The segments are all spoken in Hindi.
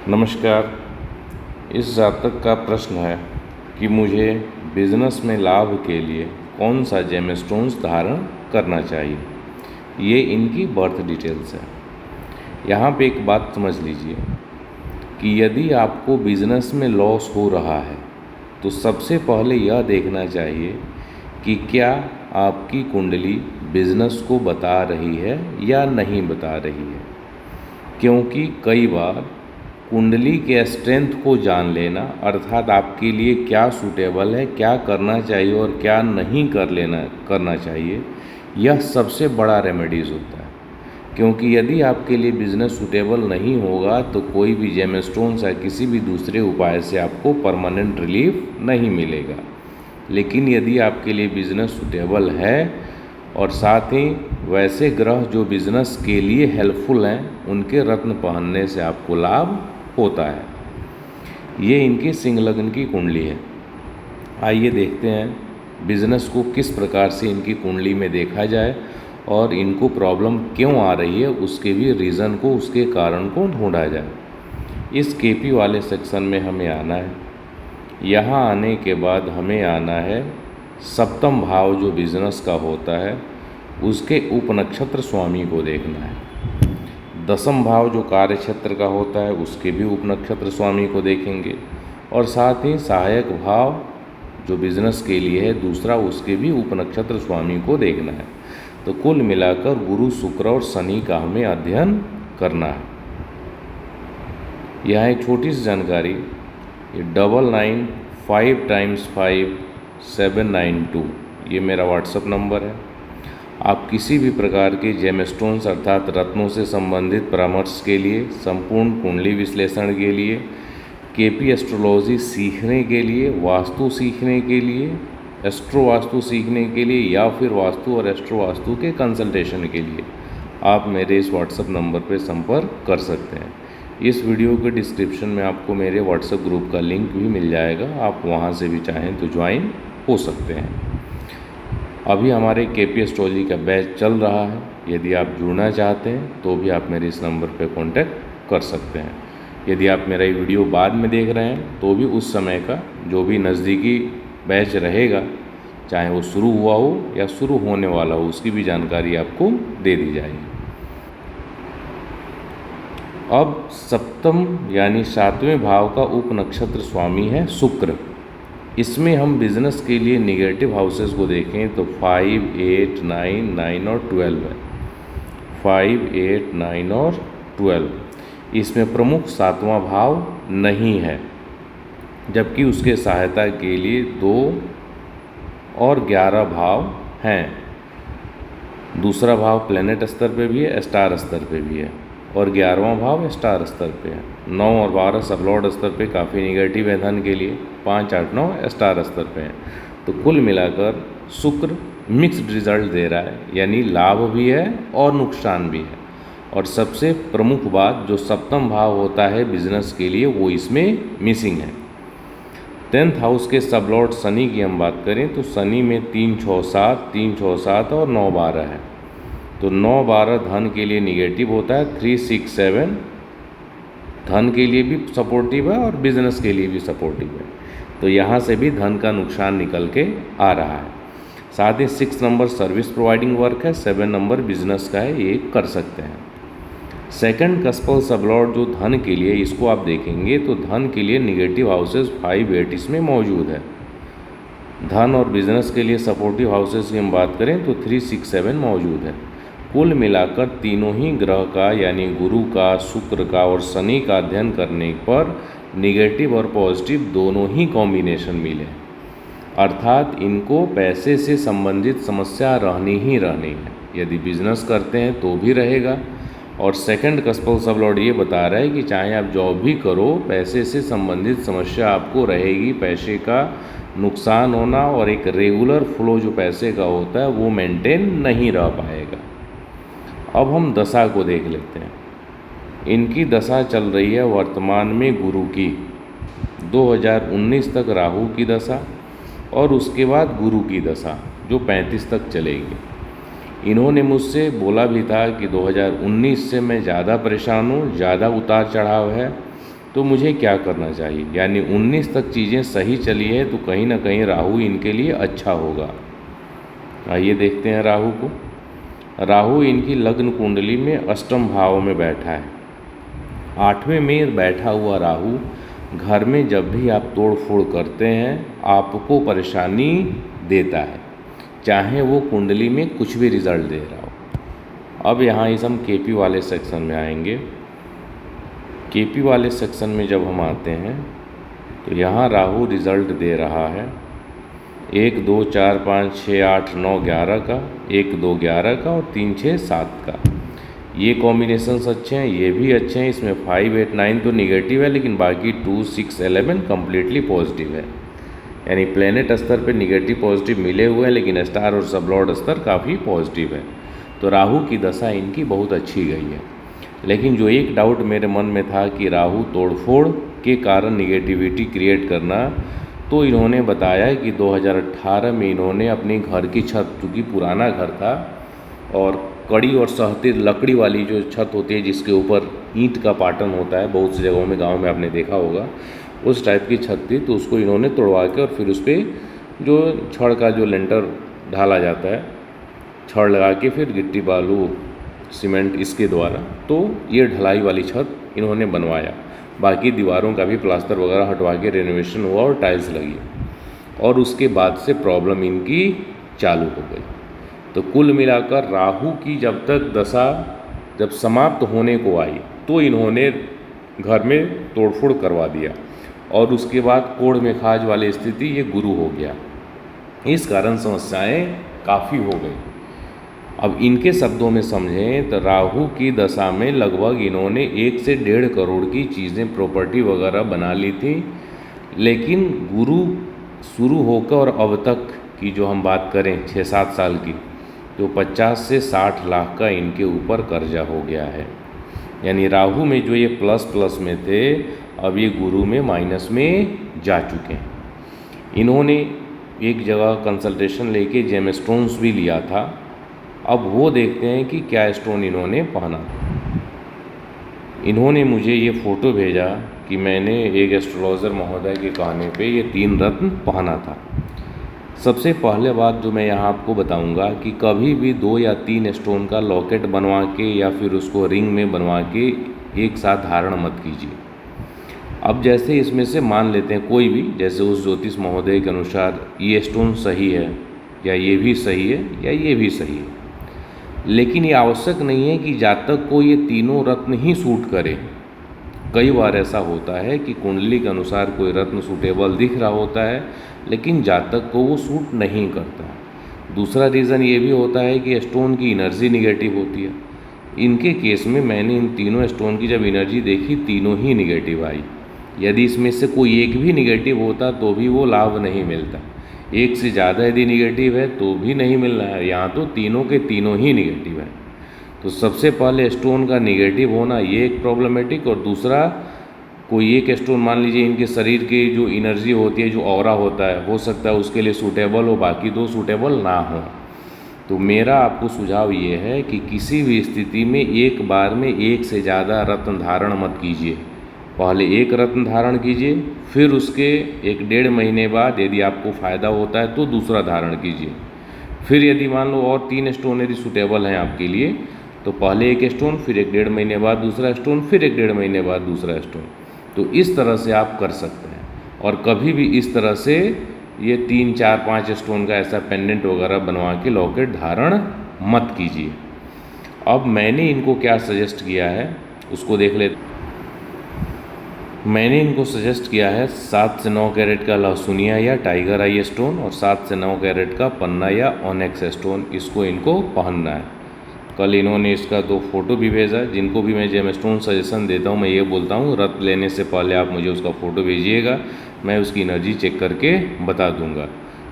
नमस्कार। इस जातक का प्रश्न है कि मुझे बिजनेस में लाभ के लिए कौन सा जेमस्टोन्स धारण करना चाहिए। ये इनकी बर्थ डिटेल्स है। यहाँ पे एक बात समझ लीजिए कि यदि आपको बिजनेस में लॉस हो रहा है तो सबसे पहले यह देखना चाहिए कि क्या आपकी कुंडली बिजनेस को बता रही है या नहीं बता रही है। क्योंकि कई बार कुंडली के स्ट्रेंथ को जान लेना, अर्थात आपके लिए क्या सूटेबल है, क्या करना चाहिए और क्या नहीं करना चाहिए, यह सबसे बड़ा रेमेडीज़ होता है। क्योंकि यदि आपके लिए बिजनेस सूटेबल नहीं होगा तो कोई भी जेमस्टोन्स या किसी भी दूसरे उपाय से आपको परमानेंट रिलीफ नहीं मिलेगा। लेकिन यदि आपके लिए बिजनेस सूटेबल है और साथ ही वैसे ग्रह जो बिजनेस के लिए हेल्पफुल हैं उनके रत्न पहनने से आपको लाभ होता है। ये इनकी सिंह लग्न की कुंडली है। आइए देखते हैं बिजनेस को किस प्रकार से इनकी कुंडली में देखा जाए और इनको प्रॉब्लम क्यों आ रही है उसके भी रीज़न को, उसके कारण को ढूंढा जाए। इस केपी वाले सेक्शन में हमें आना है। यहाँ आने के बाद हमें आना है सप्तम भाव जो बिजनेस का होता है उसके उपनक्षत्र स्वामी को देखना है। दसम भाव जो कार्य क्षेत्र का होता है उसके भी उपनक्षत्र स्वामी को देखेंगे और साथ ही सहायक भाव जो बिजनेस के लिए है दूसरा, उसके भी उपनक्षत्र स्वामी को देखना है। तो कुल मिलाकर गुरु, शुक्र और शनि का हमें अध्ययन करना है। यहाँ एक छोटी सी जानकारी, ये 99555792 ये मेरा व्हाट्सएप नंबर है। आप किसी भी प्रकार के जेमस्टोन्स अर्थात रत्नों से संबंधित परामर्श के लिए, संपूर्ण कुंडली विश्लेषण के लिए, केपी एस्ट्रोलॉजी सीखने के लिए, वास्तु सीखने के लिए, एस्ट्रो वास्तु सीखने के लिए या फिर वास्तु और एस्ट्रो वास्तु के कंसल्टेशन के लिए आप मेरे इस व्हाट्सएप नंबर पर संपर्क कर सकते हैं। इस वीडियो के डिस्क्रिप्शन में आपको मेरे व्हाट्सएप ग्रुप का लिंक भी मिल जाएगा, आप वहां से भी चाहें तो ज्वाइन हो सकते हैं। अभी हमारे केपी एस्ट्रोलॉजी का बैच चल रहा है। यदि आप जुड़ना चाहते हैं तो भी आप मेरे इस नंबर पर कांटेक्ट कर सकते हैं। यदि आप मेरा ये वीडियो बाद में देख रहे हैं तो भी उस समय का जो भी नज़दीकी बैच रहेगा, चाहे वो शुरू हुआ हो या शुरू होने वाला हो, उसकी भी जानकारी आपको दे दी जाएगी। अब सप्तम यानी 7वें भाव का उपनक्षत्र स्वामी है शुक्र। इसमें हम बिजनेस के लिए निगेटिव हाउसेस को देखें तो 5, 8, 9, 9 और 12 है। 5, 8, 9 और 12 इसमें प्रमुख 7वां भाव नहीं है, जबकि उसके सहायता के लिए 2 और 11 भाव हैं। दूसरा भाव प्लेनेट स्तर पे भी है, स्टार स्तर पे भी है और 11वां भाव स्टार स्तर पे है। 9 और 12 सबलॉर्ड स्तर पे काफ़ी निगेटिव है धन के लिए। 5, 8, 9 स्टार स्तर पे है। तो कुल मिलाकर शुक्र मिक्स्ड रिजल्ट दे रहा है, यानी लाभ भी है और नुकसान भी है। और सबसे प्रमुख बात जो सप्तम भाव होता है बिजनेस के लिए वो इसमें मिसिंग है। 10th हाउस के सबलॉर्ड शनि की हम बात करें तो शनि में 3, 6, 7, 3, 6, 7 और 9, 12 है। तो 9, 12 धन के लिए निगेटिव होता है। 3, 6, 7 धन के लिए भी सपोर्टिव है और बिजनेस के लिए भी सपोर्टिव है। तो यहाँ से भी धन का नुकसान निकल के आ रहा है। साथ ही 6 नंबर सर्विस प्रोवाइडिंग वर्क है, 7 नंबर बिजनेस का है, ये कर सकते हैं। सेकंड कस्पल सबलॉर्ड जो धन के लिए, इसको आप देखेंगे तो धन के लिए निगेटिव हाउसेस 5, 8 इसमें मौजूद है। धन और बिजनेस के लिए सपोर्टिव हाउसेस की हम बात करें तो 3, 6, 7 मौजूद है। कुल मिलाकर तीनों ही ग्रह का यानी गुरु का, शुक्र का और शनि का अध्ययन करने पर निगेटिव और पॉजिटिव दोनों ही कॉम्बिनेशन मिले। अर्थात इनको पैसे से संबंधित समस्या रहनी ही रहनी है। यदि बिजनेस करते हैं तो भी रहेगा। और सेकंड कस्पल सबलॉर्ड ये बता रहा है कि चाहे आप जॉब भी करो, पैसे से संबंधित समस्या आपको रहेगी। पैसे का नुकसान होना और एक रेगुलर फ्लो जो पैसे का होता है वो मेंटेन नहीं रह पाएगा। अब हम दशा को देख लेते हैं। इनकी दशा चल रही है वर्तमान में गुरु की, 2019 तक राहु की दशा और उसके बाद गुरु की दशा जो 35 तक चलेगी। इन्होंने मुझसे बोला भी था कि 2019 से मैं ज़्यादा परेशान हूँ, ज़्यादा उतार चढ़ाव है तो मुझे क्या करना चाहिए? यानी 19 तक चीज़ें सही चली है तो कहीं ना कहीं राहु इनके लिए अच्छा होगा। आइए देखते हैं राहु को। राहु इनकी लग्न कुंडली में अष्टम भाव में बैठा है। 8वें में बैठा हुआ राहु घर में जब भी आप तोड़ फोड़ करते हैं आपको परेशानी देता है, चाहे वो कुंडली में कुछ भी रिजल्ट दे रहा हो। अब यहाँ इस हम केपी वाले सेक्शन में आएंगे। केपी वाले सेक्शन में जब हम आते हैं तो यहाँ राहु रिजल्ट दे रहा है 1 2 4 5 6 8 9 11 का, 1 2 11 का और 3 6 7 का। ये कॉम्बिनेशंस अच्छे हैं, ये भी अच्छे हैं। इसमें 5 8 9 तो निगेटिव है, लेकिन बाकी 2 6 11 कम्प्लीटली पॉजिटिव है। यानी प्लेनेट स्तर पे निगेटिव पॉजिटिव मिले हुए हैं, लेकिन स्टार और सबलॉर्ड स्तर काफ़ी पॉजिटिव है। तो राहु की दशा इनकी बहुत अच्छी गई है। लेकिन जो एक डाउट मेरे मन में था कि राहु तोड़फोड़ के कारण निगेटिविटी क्रिएट करना, तो इन्होंने बताया कि 2018 में इन्होंने अपने घर की छत, चूँकि पुराना घर था और कड़ी और सहती लकड़ी वाली जो छत होती है जिसके ऊपर ईंट का पाटन होता है, बहुत सी जगहों में गांव में आपने देखा होगा, उस टाइप की छत थी। तो उसको इन्होंने तोड़वा के और फिर उस पर जो छड़ का जो लेंटर ढाला जाता है, छड़ लगा के फिर गिट्टी बालू सीमेंट इसके द्वारा, तो ये ढलाई वाली छत इन्होंने बनवाया। बाकी दीवारों का भी प्लास्टर वगैरह हटवा के रेनोवेशन हुआ और टाइल्स लगी और उसके बाद से प्रॉब्लम इनकी चालू हो गई। तो कुल मिलाकर राहु की जब तक दशा जब समाप्त होने को आई तो इन्होंने घर में तोड़फोड़ करवा दिया और उसके बाद कोढ़ में खाज वाली स्थिति ये गुरु हो गया। इस कारण समस्याएं काफ़ी हो गई। अब इनके शब्दों में समझें तो राहु की दशा में लगभग इन्होंने 1 से 1.5 करोड़ की चीज़ें प्रॉपर्टी वगैरह बना ली थी, लेकिन गुरु शुरू होकर और अब तक की जो हम बात करें 6-7 साल की, तो 50 से 60 लाख का इनके ऊपर कर्जा हो गया है। यानी राहु में जो ये प्लस में थे, अब ये गुरु में माइनस में जा चुके हैं। इन्होंने एक जगह कंसल्टेशन लेके जेम स्टोन्स भी लिया था। अब वो देखते हैं कि क्या स्टोन इन्होंने पहना। इन्होंने मुझे ये फ़ोटो भेजा कि मैंने एक एस्ट्रोलॉजर महोदय के कहने पे ये 3 रत्न पहना था। सबसे पहले बात जो मैं यहाँ आपको बताऊँगा कि कभी भी 2 या 3 स्टोन का लॉकेट बनवा के या फिर उसको रिंग में बनवा के एक साथ धारण मत कीजिए। अब जैसे इसमें से मान लेते हैं कोई भी, जैसे उस ज्योतिष महोदय के अनुसार ये स्टोन सही है या ये भी सही है या ये भी सही है, लेकिन ये आवश्यक नहीं है कि जातक को ये तीनों रत्न ही सूट करे। कई बार ऐसा होता है कि कुंडली के अनुसार कोई रत्न सूटेबल दिख रहा होता है लेकिन जातक को वो सूट नहीं करता। दूसरा रीज़न ये भी होता है कि स्टोन की एनर्जी निगेटिव होती है। इनके केस में मैंने इन तीनों स्टोन की जब एनर्जी देखी, तीनों ही निगेटिव आई। यदि इसमें से कोई एक भी निगेटिव होता तो भी वो लाभ नहीं मिलता। एक से ज़्यादा यदि निगेटिव है तो भी नहीं मिल रहा है, यहाँ तो तीनों के तीनों ही निगेटिव है। तो सबसे पहले स्टोन का निगेटिव होना ये एक प्रॉब्लमेटिक, और दूसरा कोई एक स्टोन मान लीजिए इनके शरीर की जो एनर्जी होती है, जो ऑरा होता है, हो सकता है उसके लिए सूटेबल हो, बाकी 2 सूटेबल ना हो। तो मेरा आपको सुझाव ये है कि किसी भी स्थिति में एक बार में एक से ज़्यादा रत्न धारण मत कीजिए। पहले एक रत्न धारण कीजिए, फिर उसके 1-1.5 महीने बाद यदि आपको फ़ायदा होता है तो दूसरा धारण कीजिए। फिर यदि मान लो और 3 स्टोन यदि सूटेबल हैं आपके लिए, तो पहले एक स्टोन, फिर 1-1.5 महीने बाद दूसरा स्टोन, फिर 1-1.5 महीने बाद दूसरा स्टोन। तो इस तरह से आप कर सकते हैं। और कभी भी इस तरह से ये 3 4 5 स्टोन का ऐसा पेंडेंट वगैरह बनवा के लॉकेट धारण मत कीजिए। अब मैंने इनको क्या सजेस्ट किया है उसको देख लेते। मैंने इनको सजेस्ट किया है 7 से 9 कैरेट का लहसुनिया या टाइगर आई स्टोन और 7 से 9 कैरेट का पन्ना या ऑनेक्स स्टोन, इसको इनको पहनना है। कल इन्होंने इसका 2 फोटो भी भेजा। जिनको भी मैं जेम स्टोन सजेशन देता हूँ, मैं ये बोलता हूँ रत्न लेने से पहले आप मुझे उसका फ़ोटो भेजिएगा, मैं उसकी एनर्जी चेक करके बता दूँगा।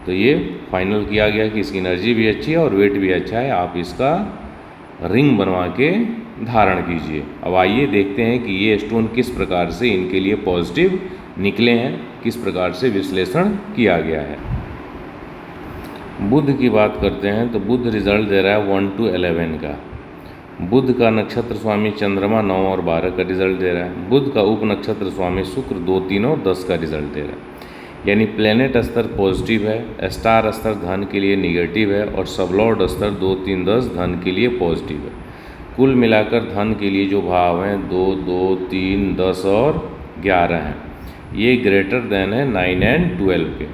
तो ये फाइनल किया गया कि इसकी एनर्जी भी अच्छी है और वेट भी अच्छा है। आप इसका रिंग बनवा के धारण कीजिए। अब आइए देखते हैं कि ये स्टोन किस प्रकार से इनके लिए पॉजिटिव निकले हैं, किस प्रकार से विश्लेषण किया गया है। बुध की बात करते हैं तो बुध रिजल्ट दे रहा है 1 to 11 का। बुध का नक्षत्र स्वामी चंद्रमा 9 और 12 का रिजल्ट दे रहा है। बुध का उप नक्षत्र स्वामी शुक्र 2, 3 और 10 का रिजल्ट दे रहा है। यानी प्लेनेट स्तर पॉजिटिव है, स्टार स्तर धन के लिए निगेटिव है और सबलॉर्ड स्तर 2, 3, 10 धन के लिए पॉजिटिव है। कुल मिलाकर धन के लिए जो भाव हैं 2, 2, 3, 10 और 11 हैं, ये ग्रेटर देन है 9 एंड 12 के।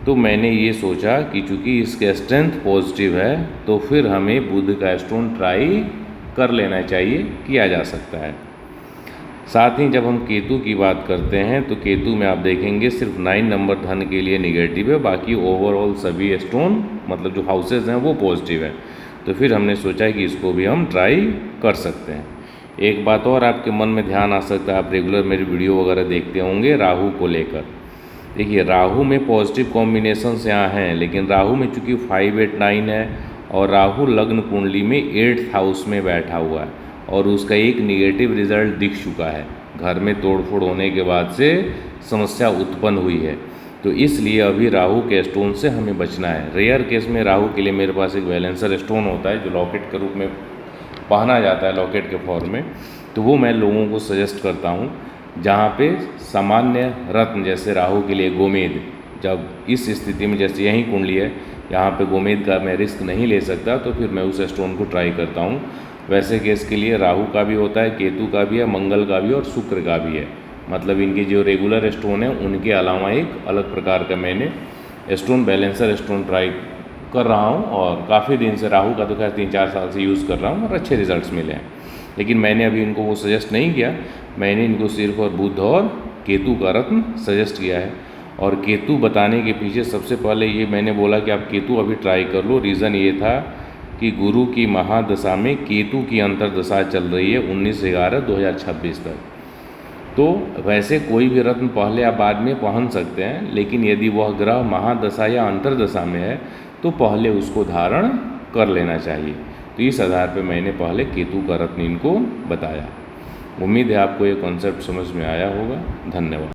तो मैंने ये सोचा कि चूँकि इसके स्ट्रेंथ पॉजिटिव है तो फिर हमें बुध का स्टोन ट्राई कर लेना चाहिए, किया जा सकता है। साथ ही जब हम केतु की बात करते हैं तो केतु में आप देखेंगे सिर्फ 9 नंबर धन के लिए निगेटिव है, बाकी ओवरऑल सभी स्टोन मतलब जो हाउसेज हैं वो पॉजिटिव है। तो फिर हमने सोचा कि इसको भी हम ट्राई कर सकते हैं। एक बात और आपके मन में ध्यान आ सकता है, आप रेगुलर मेरी वीडियो वगैरह देखते होंगे राहु को लेकर। देखिए राहु में पॉजिटिव कॉम्बिनेशंस यहाँ हैं, लेकिन राहु में चूँकि 5, 8, 9 है और राहु लग्न कुंडली में 8th हाउस में बैठा हुआ है और उसका एक निगेटिव रिजल्ट दिख चुका है। घर में तोड़फोड़ होने के बाद से समस्या उत्पन्न हुई है, तो इसलिए अभी राहु के स्टोन से हमें बचना है। रेयर केस में राहु के लिए मेरे पास एक बैलेंसर स्टोन होता है जो लॉकेट के रूप में पहना जाता है, लॉकेट के फॉर्म में, तो वो मैं लोगों को सजेस्ट करता हूँ। जहाँ पे सामान्य रत्न जैसे राहु के लिए गोमेद, जब इस स्थिति में जैसे यही कुंडली है यहाँ पे गोमेद का मैं रिस्क नहीं ले सकता तो फिर मैं उस स्टोन को ट्राई करता हूँ। वैसे केस के लिए राहु का भी होता है, केतु का भी है, मंगल का भी और शुक्र का भी है। मतलब इनकी जो रेगुलर स्टोन है उनके अलावा एक अलग प्रकार का मैंने स्टोन बैलेंसर स्टोन ट्राई कर रहा हूँ और काफ़ी दिन से राहु का तो खैर 3-4 साल से यूज़ कर रहा हूँ और अच्छे रिजल्ट्स मिले हैं। लेकिन मैंने अभी इनको वो सजेस्ट नहीं किया, मैंने इनको सिर्फ और बुध और केतु का रत्न सजेस्ट किया है। और केतु बताने के पीछे सबसे पहले ये मैंने बोला कि आप केतु अभी ट्राई कर लो। रीज़न ये था कि गुरु की महादशा में केतु की अंतर्दशा चल रही है 19/11/2026 तक। तो वैसे कोई भी रत्न पहले या बाद में पहन सकते हैं, लेकिन यदि वह ग्रह महादशा या अंतर्दशा में है तो पहले उसको धारण कर लेना चाहिए। तो इस आधार पर मैंने पहले केतु का रत्न इनको बताया। उम्मीद है आपको ये कॉन्सेप्ट समझ में आया होगा। धन्यवाद।